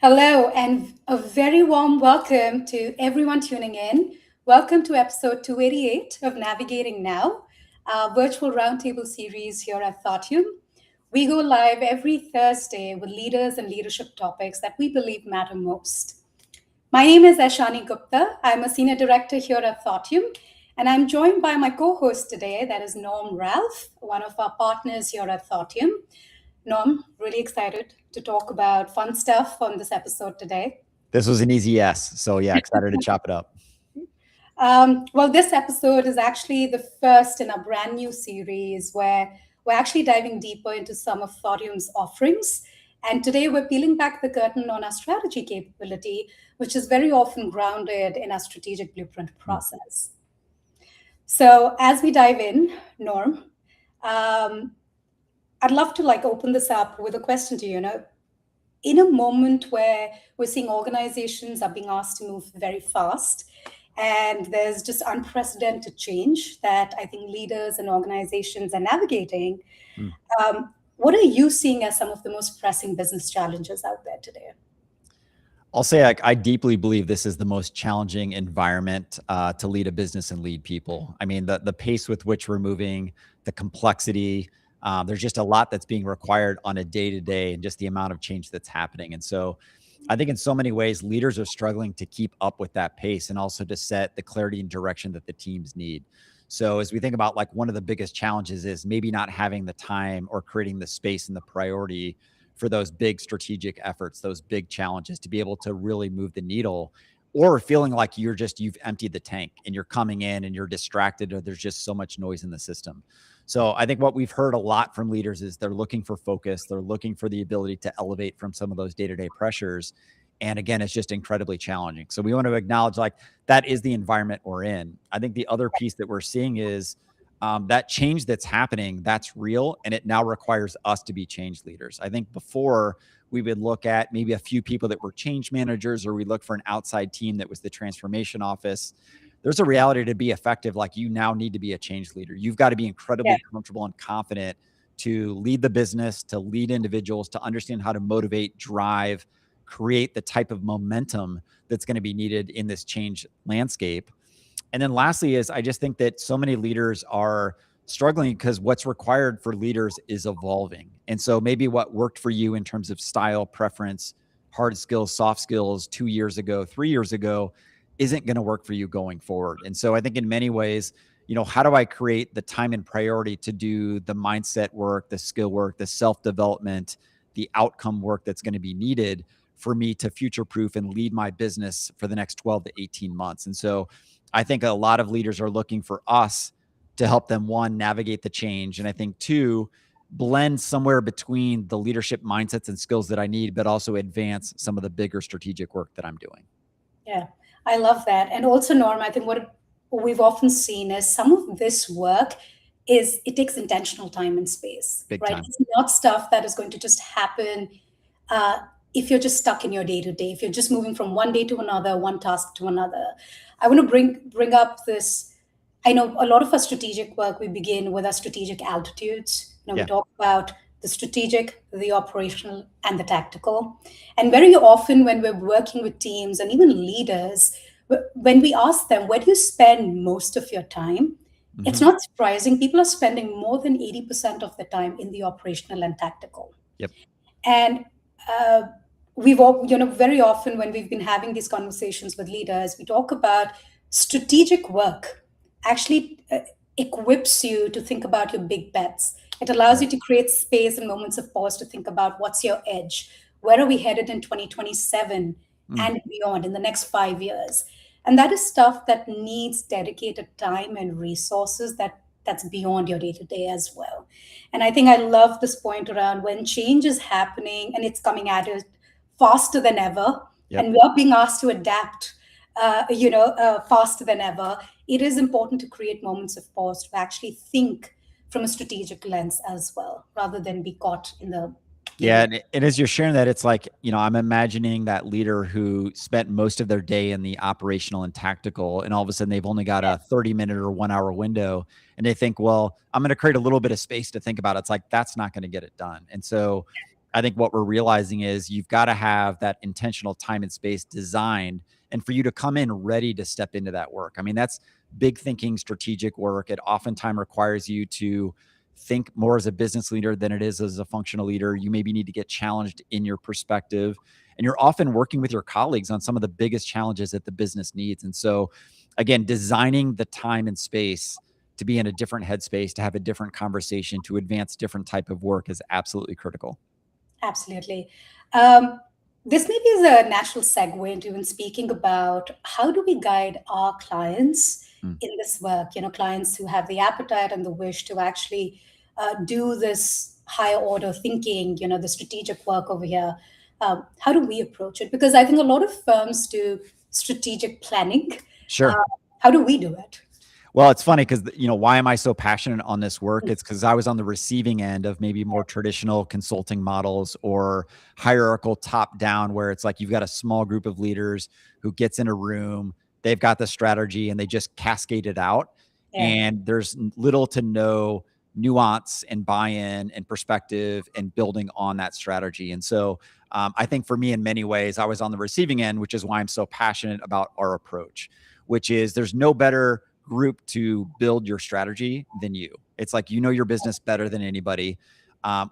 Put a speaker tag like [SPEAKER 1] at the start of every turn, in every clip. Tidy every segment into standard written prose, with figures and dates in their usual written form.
[SPEAKER 1] Hello, and a very warm welcome to everyone tuning in. Welcome to episode 288 of Navigating Now, our virtual roundtable series here at Thoughtium. We go live every Thursday with leaders and leadership topics that we believe matter most. My name is Aishani Gupta. I'm a senior director here at Thoughtium, and I'm joined by my co host today, that is Norm Ralph, one of our partners here at Thoughtium. Norm, really excited to talk about fun stuff on this episode today.
[SPEAKER 2] This was an easy yes. So yeah, excited to chop it up.
[SPEAKER 1] Well, this episode is actually the first in a brand new series where we're actually diving deeper into some of Thorium's offerings. And today we're peeling back the curtain on our strategy capability, which is very often grounded in our strategic blueprint process. So as we dive in, Norm, I'd love to open this up with a question to you. In a moment where we're seeing organizations are being asked to move very fast, and there's just unprecedented change that I think leaders and organizations are navigating. What are you seeing as some of the most pressing business challenges out there today?
[SPEAKER 2] I'll say I deeply believe this is the most challenging environment to lead a business and lead people. I mean, the pace with which we're moving, the complexity, there's just a lot that's being required on a day-to-day and just the amount of change that's happening. And so I think in so many ways, leaders are struggling to keep up with that pace and also to set the clarity and direction that the teams need. So as we think about one of the biggest challenges is maybe not having the time or creating the space and the priority for those big strategic efforts, those big challenges to be able to really move the needle, or feeling like you've emptied the tank and you're coming in and you're distracted or there's just so much noise in the system. So I think what we've heard a lot from leaders is they're looking for focus. They're looking for the ability to elevate from some of those day-to-day pressures. And again, it's just incredibly challenging. So we want to acknowledge that is the environment we're in. I think the other piece that we're seeing is that change that's happening, that's real. And it now requires us to be change leaders. I think before we would look at maybe a few people that were change managers, or we look for an outside team that was the transformation office. There's a reality to be effective. You now need to be a change leader. You've got to be incredibly comfortable and confident to lead the business, to lead individuals, to understand how to motivate, drive, create the type of momentum that's going to be needed in this change landscape. And then lastly is I just think that so many leaders are struggling because what's required for leaders is evolving. And so maybe what worked for you in terms of style, preference, hard skills, soft skills 2 years ago, 3 years ago, isn't going to work for you going forward. And so I think in many ways, how do I create the time and priority to do the mindset work, the skill work, the self-development, the outcome work that's going to be needed for me to future-proof and lead my business for the next 12 to 18 months. And so I think a lot of leaders are looking for us to help them, one, navigate the change. And I think two, blend somewhere between the leadership mindsets and skills that I need, but also advance some of the bigger strategic work that I'm doing.
[SPEAKER 1] Yeah, I love that. And also, Norm, I think what we've often seen is some of this work is it takes intentional time and space,
[SPEAKER 2] Big
[SPEAKER 1] right?
[SPEAKER 2] time.
[SPEAKER 1] It's not stuff that is going to just happen if you're just stuck in your day to day, if you're just moving from one day to another, one task to another. I want to bring up this. I know a lot of our strategic work, we begin with our strategic altitudes. We talk about the strategic, the operational, and the tactical. And very often when we're working with teams and even leaders, when we ask them, where do you spend most of your time? It's not surprising. People are spending more than 80% of the time in the operational and tactical.
[SPEAKER 2] Yep.
[SPEAKER 1] And we've all, very often when we've been having these conversations with leaders, we talk about strategic work actually equips you to think about your big bets. It allows you to create space and moments of pause to think about what's your edge. Where are we headed in 2027 and beyond in the next 5 years? And that is stuff that needs dedicated time and resources that's beyond your day to day as well. And I think I love this point around when change is happening and it's coming at us faster than ever, and we are being asked to adapt, faster than ever. It is important to create moments of pause to actually think from a strategic lens as well, rather than be caught in the
[SPEAKER 2] Yeah. And as you're sharing that, it's I'm imagining that leader who spent most of their day in the operational and tactical, and all of a sudden they've only got a 30-minute or 1 hour window. And they think, well, I'm going to create a little bit of space to think about it. It's that's not going to get it done. And so I think what we're realizing is you've got to have that intentional time and space designed, and for you to come in ready to step into that work. I mean, that's big thinking, strategic work. It oftentimes requires you to think more as a business leader than it is as a functional leader. You maybe need to get challenged in your perspective, and you're often working with your colleagues on some of the biggest challenges that the business needs. And so, again, designing the time and space to be in a different headspace, to have a different conversation, to advance different type of work is absolutely critical.
[SPEAKER 1] Absolutely. Um, this maybe is a natural segue into even speaking about how do we guide our clients
[SPEAKER 2] Mm.
[SPEAKER 1] in this work, clients who have the appetite and the wish to actually do this higher order thinking, the strategic work over here. How do we approach it? Because I think a lot of firms do strategic planning. Uh,
[SPEAKER 2] Sure.
[SPEAKER 1] how do we do it?
[SPEAKER 2] Well, it's funny because, why am I so passionate on this work? It's because I was on the receiving end of maybe more traditional consulting models or hierarchical top down, where it's like you've got a small group of leaders who gets in a room, they've got the strategy and they just cascade it out.
[SPEAKER 1] Yeah,
[SPEAKER 2] And there's little to no nuance and buy-in and perspective and building on that strategy. And so I think for me, in many ways, I was on the receiving end, which is why I'm so passionate about our approach, which is there's no better group to build your strategy than you. It's like, your business better than anybody.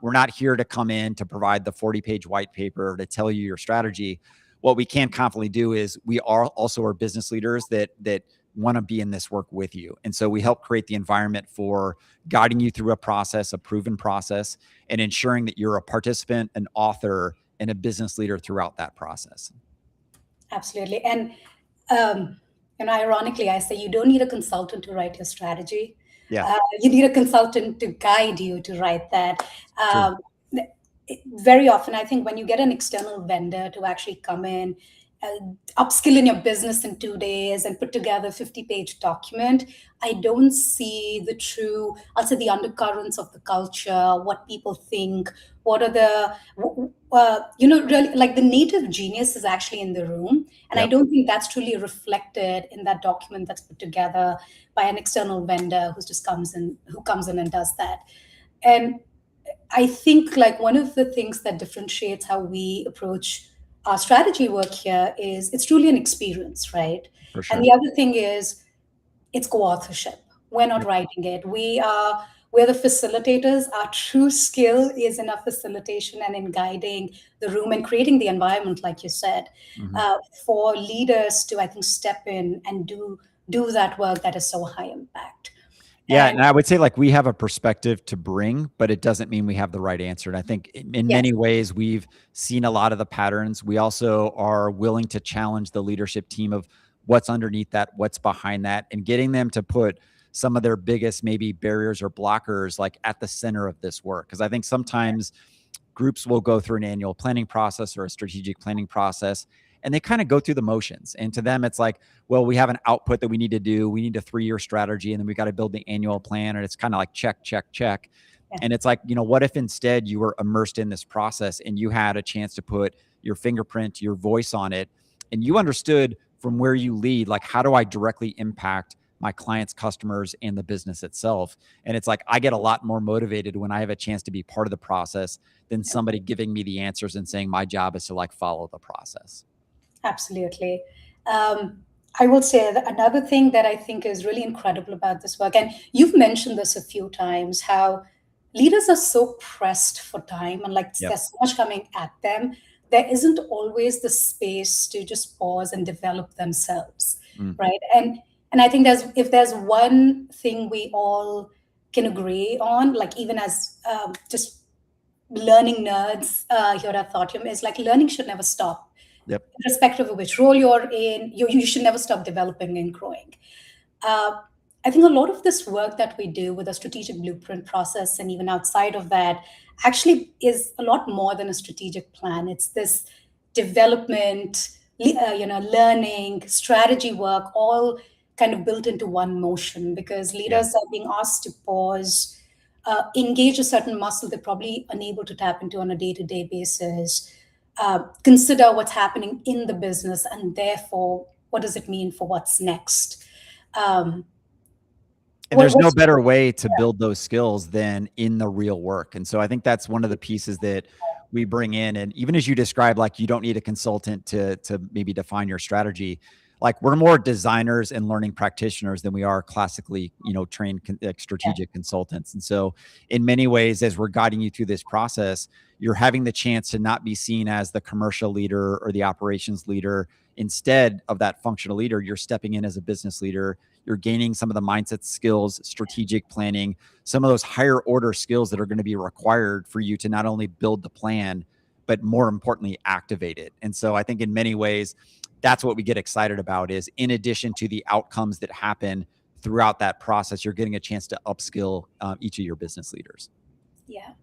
[SPEAKER 2] We're not here to come in to provide the 40-page white paper to tell you your strategy. What we can confidently do is we are business leaders that want to be in this work with you. And so we help create the environment for guiding you through a process, a proven process, and ensuring that you're a participant, an author, and a business leader throughout that process.
[SPEAKER 1] absolutely. Um, ironically, I say you don't need a consultant to write your strategy.
[SPEAKER 2] Yeah,
[SPEAKER 1] You need a consultant to guide you to write that.
[SPEAKER 2] true.
[SPEAKER 1] Very often, I think when you get an external vendor to actually come in, upskill in your business in 2 days and put together a 50-page document, I don't see the true, I'll say the undercurrents of the culture, what people think, what are the, really like the native genius is actually in the room. And I
[SPEAKER 2] Yep.
[SPEAKER 1] don't think that's truly reflected in that document that's put together by an external vendor who comes in and does that. And I think like one of the things that differentiates how we approach our strategy work here is it's truly an experience, right?
[SPEAKER 2] For
[SPEAKER 1] And
[SPEAKER 2] sure.
[SPEAKER 1] the other thing is it's co-authorship. We're not
[SPEAKER 2] Yep.
[SPEAKER 1] writing it. We're the facilitators. Our true skill is in our facilitation and in guiding the room and creating the environment, like you said,
[SPEAKER 2] Mhm.
[SPEAKER 1] uh, for leaders to, I think, step in and do that work that is so high impact.
[SPEAKER 2] Yeah,
[SPEAKER 1] And
[SPEAKER 2] and I would say, like, we have a perspective to bring, but it doesn't mean we have the right answer. And I think in
[SPEAKER 1] yes,
[SPEAKER 2] many ways, we've seen a lot of the patterns. We also are willing to challenge the leadership team of what's underneath that, what's behind that, and getting them to put some of their biggest maybe barriers or blockers like at the center of this work. Because I think sometimes groups will go through an annual planning process or a strategic planning process, and they kind of go through the motions. And to them, it's like, well, we have an output that we need to do. We need a 3-year strategy, and then we got to build the annual plan. And it's kind of like check, check, check.
[SPEAKER 1] yeah,
[SPEAKER 2] And it's like, what if instead you were immersed in this process and you had a chance to put your fingerprint, your voice on it, and you understood from where you lead, like, how do I directly impact my clients, customers, and the business itself? And it's like, I get a lot more motivated when I have a chance to be part of the process than somebody giving me the answers and saying my job is to like follow the process.
[SPEAKER 1] absolutely. Um, I will say that another thing that I think is really incredible about this work, and you've mentioned this a few times, how leaders are so pressed for time and like
[SPEAKER 2] Yep.
[SPEAKER 1] there's so much coming at them. There isn't always the space to just pause and develop themselves,
[SPEAKER 2] Mm.
[SPEAKER 1] right? And I think if there's one thing we all can agree on, like even as just learning nerds here at Thoughtium, is like learning should never stop
[SPEAKER 2] Yep.
[SPEAKER 1] irrespective of which role you're in, you should never stop developing and growing. Uh, I think a lot of this work that we do with a strategic blueprint process and even outside of that actually is a lot more than a strategic plan. It's this development, learning, strategy work, all kind of built into one motion because
[SPEAKER 2] Yeah.
[SPEAKER 1] leaders are being asked to pause, engage a certain muscle they're probably unable to tap into on a day-to-day basis, consider what's happening in the business and therefore what does it mean for what's next. um,
[SPEAKER 2] And there's no
[SPEAKER 1] what's
[SPEAKER 2] better way to build those skills than in the real work. And so I think that's one of the pieces that we bring in. And even as you describe, like, you don't need a consultant to maybe define your strategy. Like, we're more designers and learning practitioners than we are classically, trained like
[SPEAKER 1] Yeah.
[SPEAKER 2] strategic consultants. And so in many ways, as we're guiding you through this process, you're having the chance to not be seen as the commercial leader or the operations leader. Instead of that functional leader, you're stepping in as a business leader. You're gaining some of the mindset skills, strategic planning, some of those higher order skills that are going to be required for you to not only build the plan, but more importantly, activate it. And so I think in many ways, that's what we get excited about, is in addition to the outcomes that happen throughout that process, you're getting a chance to upskill each of your business leaders.
[SPEAKER 1] Yeah.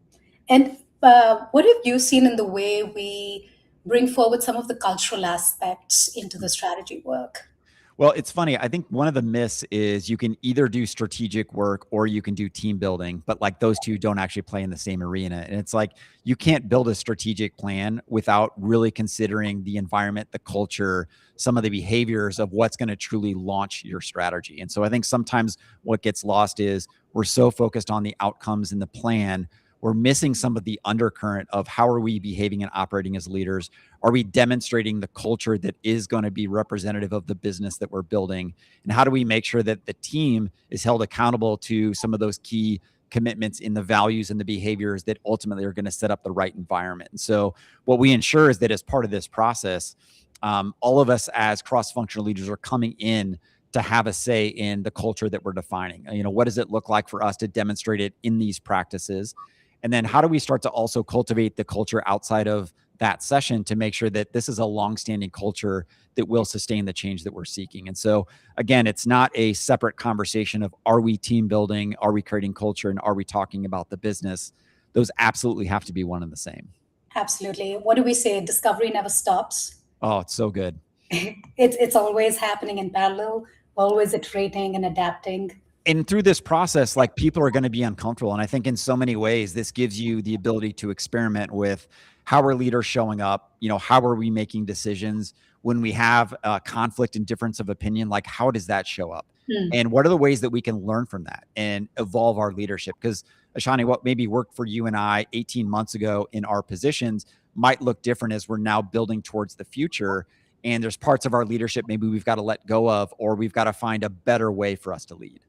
[SPEAKER 1] And what have you seen in the way we bring forward some of the cultural aspects into the strategy work?
[SPEAKER 2] Well, it's funny. I think one of the myths is you can either do strategic work or you can do team building, but like those two don't actually play in the same arena. And it's like you can't build a strategic plan without really considering the environment, the culture, some of the behaviors of what's going to truly launch your strategy. And so I think sometimes what gets lost is we're so focused on the outcomes in the plan, we're missing some of the undercurrent of how are we behaving and operating as leaders. Are we demonstrating the culture that is going to be representative of the business that we're building? And how do we make sure that the team is held accountable to some of those key commitments in the values and the behaviors that ultimately are going to set up the right environment? And so what we ensure is that as part of this process, all of us as cross-functional leaders are coming in to have a say in the culture that we're defining. What does it look like for us to demonstrate it in these practices? And then how do we start to also cultivate the culture outside of that session to make sure that this is a longstanding culture that will sustain the change that we're seeking? And so again, it's not a separate conversation of, are we team building? Are we creating culture? And are we talking about the business? Those absolutely have to be one and the same.
[SPEAKER 1] Absolutely. What do we say? Discovery never stops.
[SPEAKER 2] Oh, it's so good.
[SPEAKER 1] It's always happening in parallel, always iterating and adapting.
[SPEAKER 2] And through this process, like, people are going to be uncomfortable. And I think in so many ways, this gives you the ability to experiment with how are leaders showing up? How are we making decisions when we have conflict and difference of opinion? Like, how does that show up?
[SPEAKER 1] Hmm.
[SPEAKER 2] And what are the ways that we can learn from that and evolve our leadership? Because Aishani, what maybe worked for you and I 18 months ago in our positions might look different as we're now building towards the future. And there's parts of our leadership maybe we've got to let go of, or we've got to find a better way for us to lead.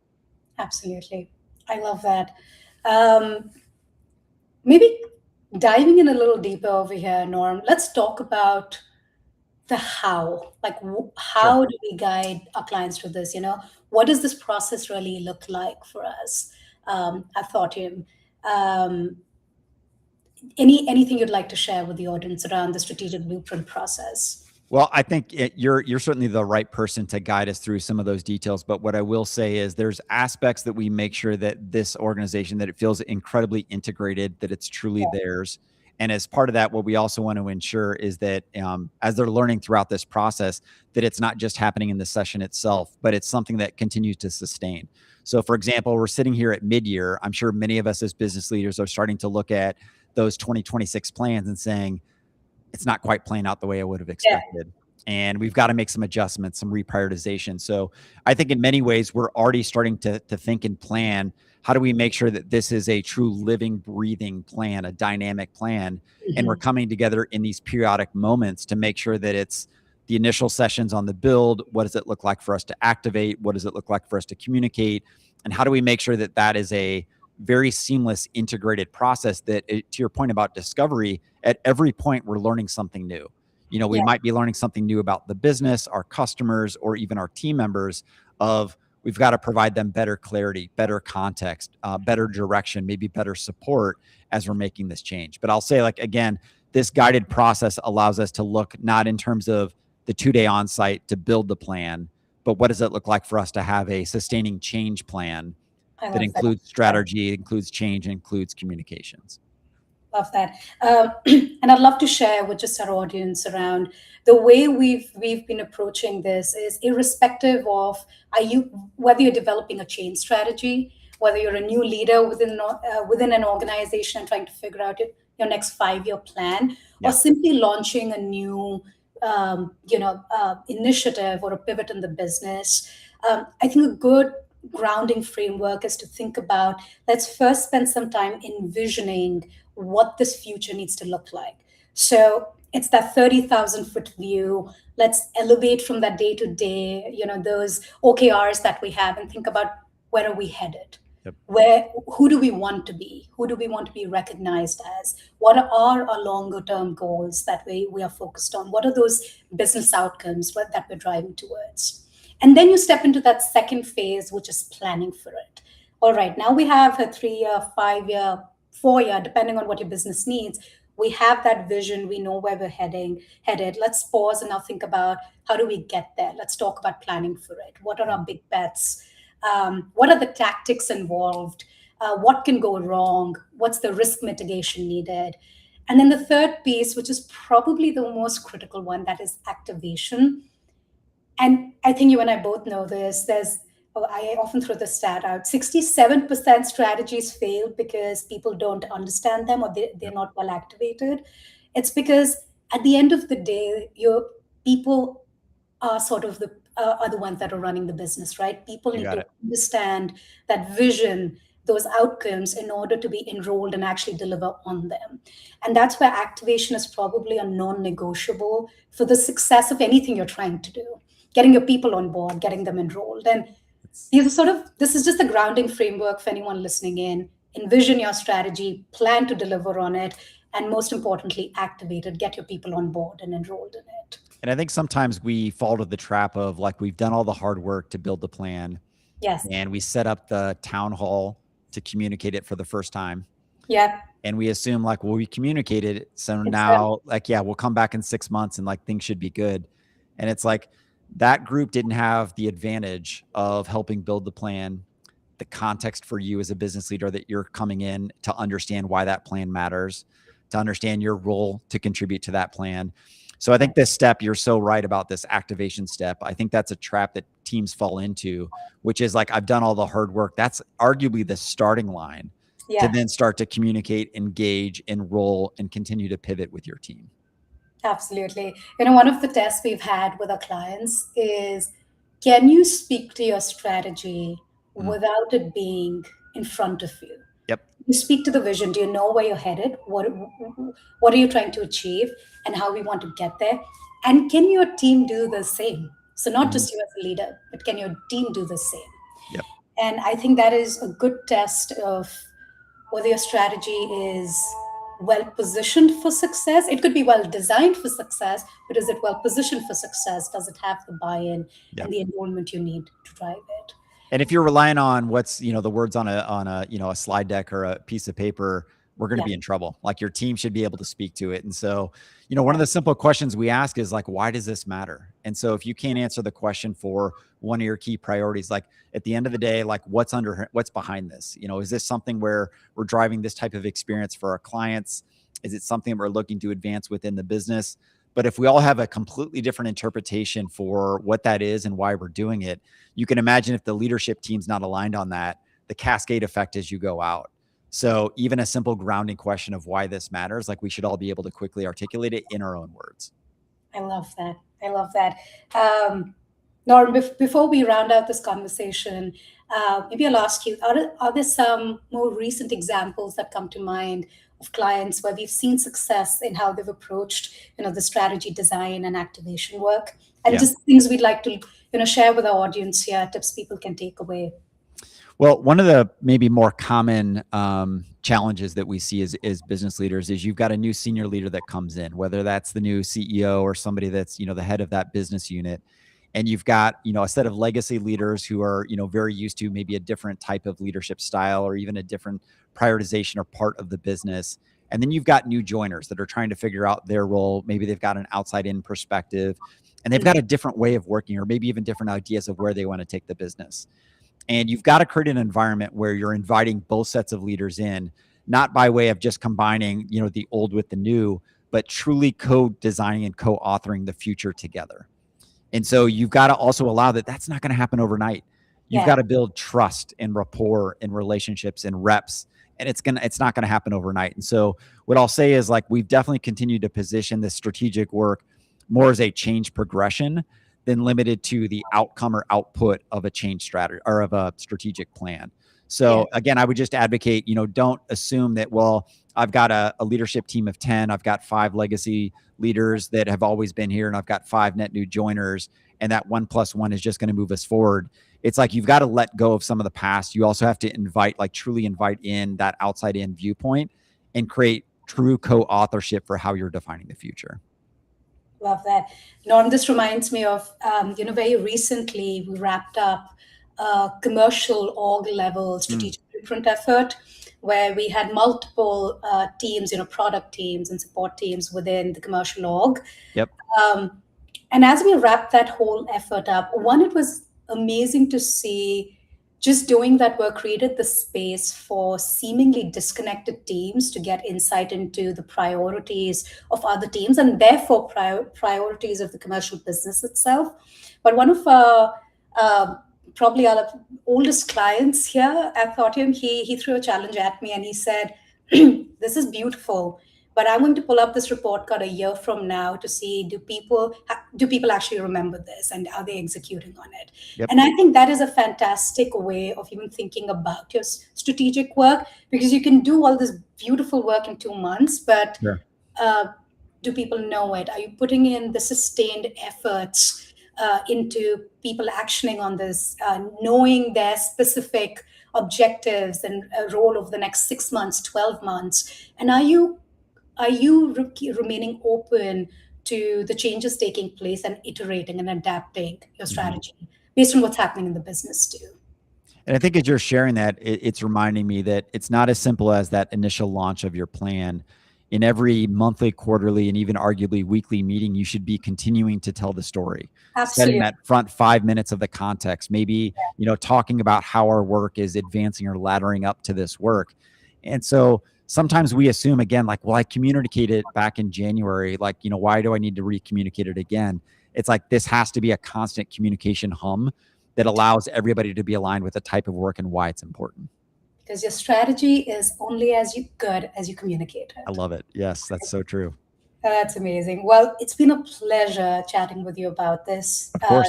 [SPEAKER 1] Absolutely. I love that. Um, Maybe diving in a little deeper over here, Norm, let's talk about the how. Like,
[SPEAKER 2] Sure.
[SPEAKER 1] how do we guide our clients to this? What does this process really look like for us at Thoughtium? Um, anything you'd like to share with the audience around the strategic blueprint process?
[SPEAKER 2] Well, I think you're certainly the right person to guide us through some of those details. But what I will say is there's aspects that we make sure that this organization, that it feels incredibly integrated, that it's truly theirs. And as part of that, what we also want to ensure is that as they're learning throughout this process, that it's not just happening in the session itself, but it's something that continues to sustain. So, for example, we're sitting here at mid-year. I'm sure many of us as business leaders are starting to look at those 2026 plans and saying, it's not quite playing out the way I would have
[SPEAKER 1] Yeah.
[SPEAKER 2] expected. And we've got to make some adjustments, some reprioritization. So I think in many ways, we're already starting to think and plan. How do we make sure that this is a true living, breathing plan, a dynamic plan? And we're
[SPEAKER 1] Mhm.
[SPEAKER 2] coming together in these periodic moments to make sure that it's the initial sessions on the build. What does it look like for us to activate? What does it look like for us to communicate? And how do we make sure that that is a very seamless, integrated process that, to your point about discovery, at every point we're learning something new. We
[SPEAKER 1] Yeah.
[SPEAKER 2] might be learning something new about the business, our customers, or even our team members. Of we've got to provide them better clarity, better context, better direction, maybe better support as we're making this change. But I'll say, like, again, this guided process allows us to look not in terms of the 2-day on-site to build the plan, but what does it look like for us to have a sustaining change plan
[SPEAKER 1] I
[SPEAKER 2] that
[SPEAKER 1] love that.
[SPEAKER 2] includes strategy, includes change, includes communications.
[SPEAKER 1] Love that. And I'd love to share with just our audience around the way we've been approaching this is irrespective of are you whether you're developing a change strategy, whether you're a new leader within an organization and trying to figure out your next 5-year plan, or
[SPEAKER 2] Yeah.
[SPEAKER 1] simply launching a new initiative or a pivot in the business. I think a good grounding framework is to think about, let's first spend some time envisioning what this future needs to look like. So it's that 30,000-foot view. Let's elevate from that day to day, those OKRs that we have, and think about where are we headed?
[SPEAKER 2] Yep.
[SPEAKER 1] Who do we want to be? Who do we want to be recognized as? What are our longer term goals that we are focused on? What are those business outcomes that we're driving towards? And then you step into that second phase, which is planning for it. All right, now we have a 3-year, 5-year, 4-year, depending on what your business needs. We have that vision. We know where we're headed. Let's pause and now think about how do we get there? Let's talk about planning for it. What are our big bets? What are the tactics involved? What can go wrong? What's the risk mitigation needed? And then the third piece, which is probably the most critical one, that is activation. And I think you and I both know this. I often throw the stat out: 67% strategies fail because people don't understand them, or they're not well activated. It's because at the end of the day, your people are sort of are the ones that are running the business, right? People
[SPEAKER 2] You
[SPEAKER 1] need
[SPEAKER 2] got
[SPEAKER 1] to
[SPEAKER 2] it.
[SPEAKER 1] understand that vision, those outcomes, in order to be enrolled and actually deliver on them. And that's where activation is probably a non-negotiable for the success of anything you're trying to do. Getting your people on board, getting them enrolled. And
[SPEAKER 2] It's,
[SPEAKER 1] this is just a grounding framework for anyone listening in. Envision your strategy, plan to deliver on it, and most importantly, activate it, get your people on board and enrolled in it.
[SPEAKER 2] and I think sometimes we fall to the trap of like, we've done all the hard work to build the plan
[SPEAKER 1] Yes.
[SPEAKER 2] and we set up the town hall to communicate it for the first time.
[SPEAKER 1] Yeah.
[SPEAKER 2] And we assume like, well, we communicated it. So
[SPEAKER 1] It's
[SPEAKER 2] now like, yeah, we'll come back in 6 months and like things should be good. And it's like that group didn't have the advantage of helping build the plan, the context for you as a business leader that you're coming in to understand why that plan matters, to understand your role to contribute to that plan. So I think this step, you're so right about this activation step. I think that's a trap that teams fall into, which is like, I've done all the hard work. That's arguably the starting line to then start to communicate, engage, enroll, and continue to pivot with your team.
[SPEAKER 1] Absolutely. One of the tests we've had with our clients is, can you speak to your strategy without it being in front of you?
[SPEAKER 2] Yep.
[SPEAKER 1] You speak to the vision. Do you know where you're headed? What are you trying to achieve and how we want to get there? And can your team do the same? So not just you as a leader, but can your team do the same?
[SPEAKER 2] Yep.
[SPEAKER 1] And I think that is a good test of whether your strategy is well positioned for success. It could be well designed for success, but is it well positioned for success? Does it have the buy-in and the enrollment you need to drive it?
[SPEAKER 2] And if you're relying on what's, the words on a a slide deck or a piece of paper, we're going to be in trouble. Like your team should be able to speak to it. And so, one of the simple questions we ask is like, why does this matter? And so if you can't answer the question for one of your key priorities, like at the end of the day, like what's behind this? Is this something where we're driving this type of experience for our clients? Is it something we're looking to advance within the business? But if we all have a completely different interpretation for what that is and why we're doing it, you can imagine if the leadership team's not aligned on that, the cascade effect as you go out. So even a simple grounding question of why this matters, like we should all be able to quickly articulate it in our own words.
[SPEAKER 1] I love that. I love that. Norm, before we round out this conversation, maybe I'll ask you, are there some more recent examples that come to mind of clients where we've seen success in how they've approached, the strategy design and activation work? And just things we'd like to, share with our audience here, tips people can take away.
[SPEAKER 2] Well, one of the maybe more common challenges that we see as business leaders is you've got a new senior leader that comes in, whether that's the new CEO or somebody that's, the head of that business unit. And you've got, a set of legacy leaders who are, very used to maybe a different type of leadership style or even a different prioritization or part of the business. And then you've got new joiners that are trying to figure out their role. Maybe they've got an outside in perspective and they've got a different way of working or maybe even different ideas of where they want to take the business. And you've got to create an environment where you're inviting both sets of leaders in, not by way of just combining, the old with the new, but truly co-designing and co-authoring the future together. And so you've got to also allow that's not going to happen overnight. You've got to build trust and rapport and relationships and reps, and it's not going to happen overnight. And so what I'll say is like, we've definitely continued to position this strategic work more as a change progression than limited to the outcome or output of a change strategy or of a strategic plan. So again, I would just advocate, don't assume that, well, I've got a leadership team of 10. I've got 5 legacy leaders that have always been here, and I've got 5 net new joiners. And that 1+1 is just going to move us forward. It's like you've got to let go of some of the past. You also have to invite, like truly invite in that outside in viewpoint and create true co-authorship for how you're defining the future.
[SPEAKER 1] Love that. Norm, this reminds me of, very recently we wrapped up a commercial org level strategic blueprint effort where we had multiple teams, product teams and support teams within the commercial org.
[SPEAKER 2] Yep.
[SPEAKER 1] And as we wrapped that whole effort up, one, it was amazing to see just doing that work created the space for seemingly disconnected teams to get insight into the priorities of other teams and therefore priorities of the commercial business itself. But one of probably our oldest clients here at Thoughtium, he threw a challenge at me and he said, this is beautiful, but I'm going to pull up this report card a year from now to see do people actually remember this and are they executing on it?
[SPEAKER 2] Yep.
[SPEAKER 1] And I think that is a fantastic way of even thinking about your strategic work, because you can do all this beautiful work in 2 months, but
[SPEAKER 2] Sure.
[SPEAKER 1] Do people know it? Are you putting in the sustained efforts into people actioning on this, knowing their specific objectives and role over the next 6 months, 12 months? And are you remaining open to the changes taking place and iterating and adapting your strategy based on what's happening in the business too?
[SPEAKER 2] And I think as you're sharing that, it's reminding me that it's not as simple as that initial launch of your plan. In every monthly, quarterly, and even arguably weekly meeting, you should be continuing to tell the story.
[SPEAKER 1] Absolutely.
[SPEAKER 2] Setting that front 5 minutes of the context, maybe, talking about how our work is advancing or laddering up to this work. And so sometimes we assume again, like, well, I communicated back in January, like, why do I need to re-communicate it again? It's like, this has to be a constant communication hum that allows everybody to be aligned with the type of work and why it's important.
[SPEAKER 1] Because your strategy is only as good as you communicate it.
[SPEAKER 2] I love it. Yes, that's so true.
[SPEAKER 1] That's amazing. Well, it's been a pleasure chatting with you about this.
[SPEAKER 2] Of course.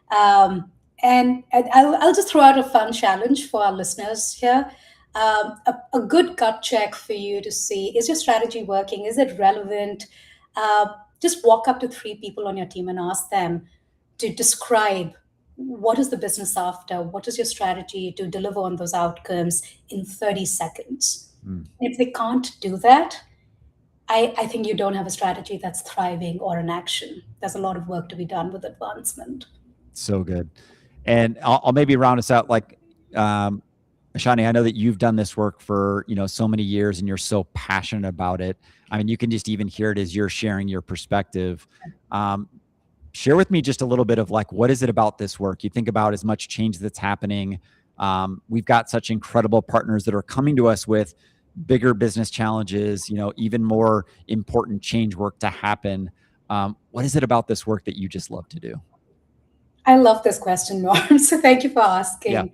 [SPEAKER 1] And I'll just throw out a fun challenge for our listeners here. A good gut check for you to see, is your strategy working? Is it relevant? Just walk up to 3 people on your team and ask them to describe what is the business after, what is your strategy to deliver on those outcomes in 30 seconds. If they can't do that, I think you don't have a strategy that's thriving or in action. There's a lot of work to be done with advancement.
[SPEAKER 2] So good. And I'll maybe round us out, like, Aishani, I know that you've done this work for, so many years and you're so passionate about it. I mean, you can just even hear it as you're sharing your perspective. Share with me just a little bit of, like, what is it about this work? You think about as much change that's happening. We've got such incredible partners that are coming to us with bigger business challenges, even more important change work to happen. What is it about this work that you just love to do?
[SPEAKER 1] I love this question, Norm. So thank you for asking.
[SPEAKER 2] Yeah.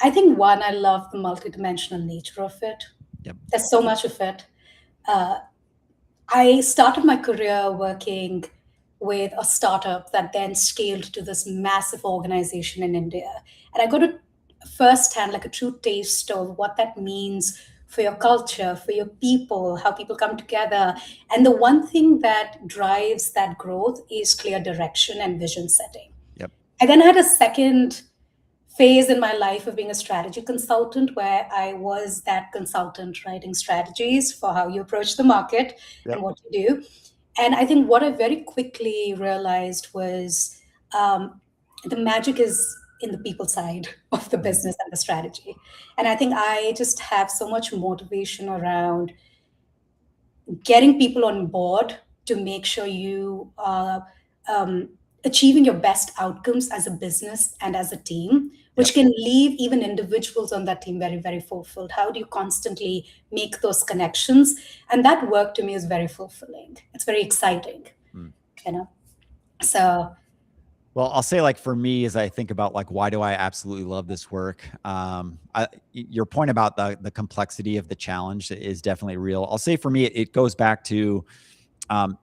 [SPEAKER 1] I think, one, I love the multidimensional nature of it.
[SPEAKER 2] Yep.
[SPEAKER 1] There's so much of it. I started my career working with a startup that then scaled to this massive organization in India. And I got a firsthand, like a true taste of what that means for your culture, for your people, how people come together. And the one thing that drives that growth is clear direction and vision setting.
[SPEAKER 2] Yep.
[SPEAKER 1] I then had a second phase in my life of being a strategy consultant, where I was that consultant writing strategies for how you approach the market and what you do. And I think what I very quickly realized was the magic is in the people side of the business and the strategy. And I think I just have so much motivation around getting people on board to make sure you are achieving your best outcomes as a business and as a team, which can leave even individuals on that team very, very fulfilled. How do you constantly make those connections? And that work to me is very fulfilling. It's very exciting, So.
[SPEAKER 2] Well, I'll say, like, for me, as I think about, like, why do I absolutely love this work? Your point about the complexity of the challenge is definitely real. I'll say for me, it goes back to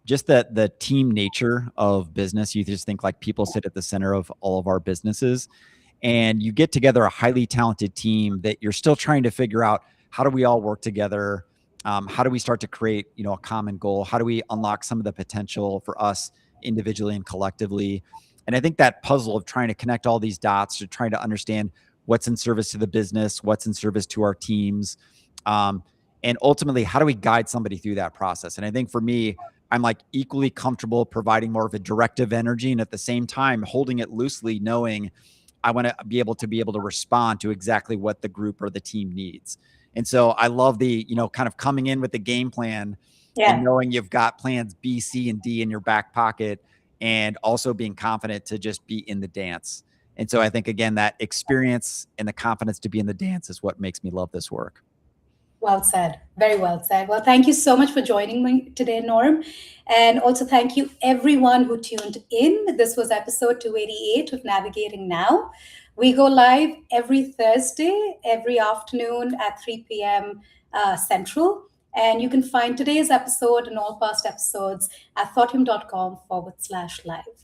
[SPEAKER 2] just the team nature of business. You just think, like, people sit at the center of all of our businesses, and you get together a highly talented team that you're still trying to figure out, how do we all work together? How do we start to create, a common goal? How do we unlock some of the potential for us individually and collectively? And I think that puzzle of trying to connect all these dots, to trying to understand what's in service to the business, what's in service to our teams, and ultimately, how do we guide somebody through that process? And I think for me, I'm like equally comfortable providing more of a directive energy, and at the same time holding it loosely, knowing I want to be able to respond to exactly what the group or the team needs. And so I love the, kind of coming in with the game plan and
[SPEAKER 1] Yeah.
[SPEAKER 2] knowing you've got plans B, C, and D in your back pocket, and also being confident to just be in the dance. And so I think, again, that experience and the confidence to be in the dance is what makes me love this work.
[SPEAKER 1] Well said. Very well said. Well, thank you so much for joining me today, Norm. And also thank you everyone who tuned in. This was episode 288 of Navigating Now. We go live every Thursday, every afternoon at 3 p.m. Central. And you can find today's episode and all past episodes at thoughtium.com/live.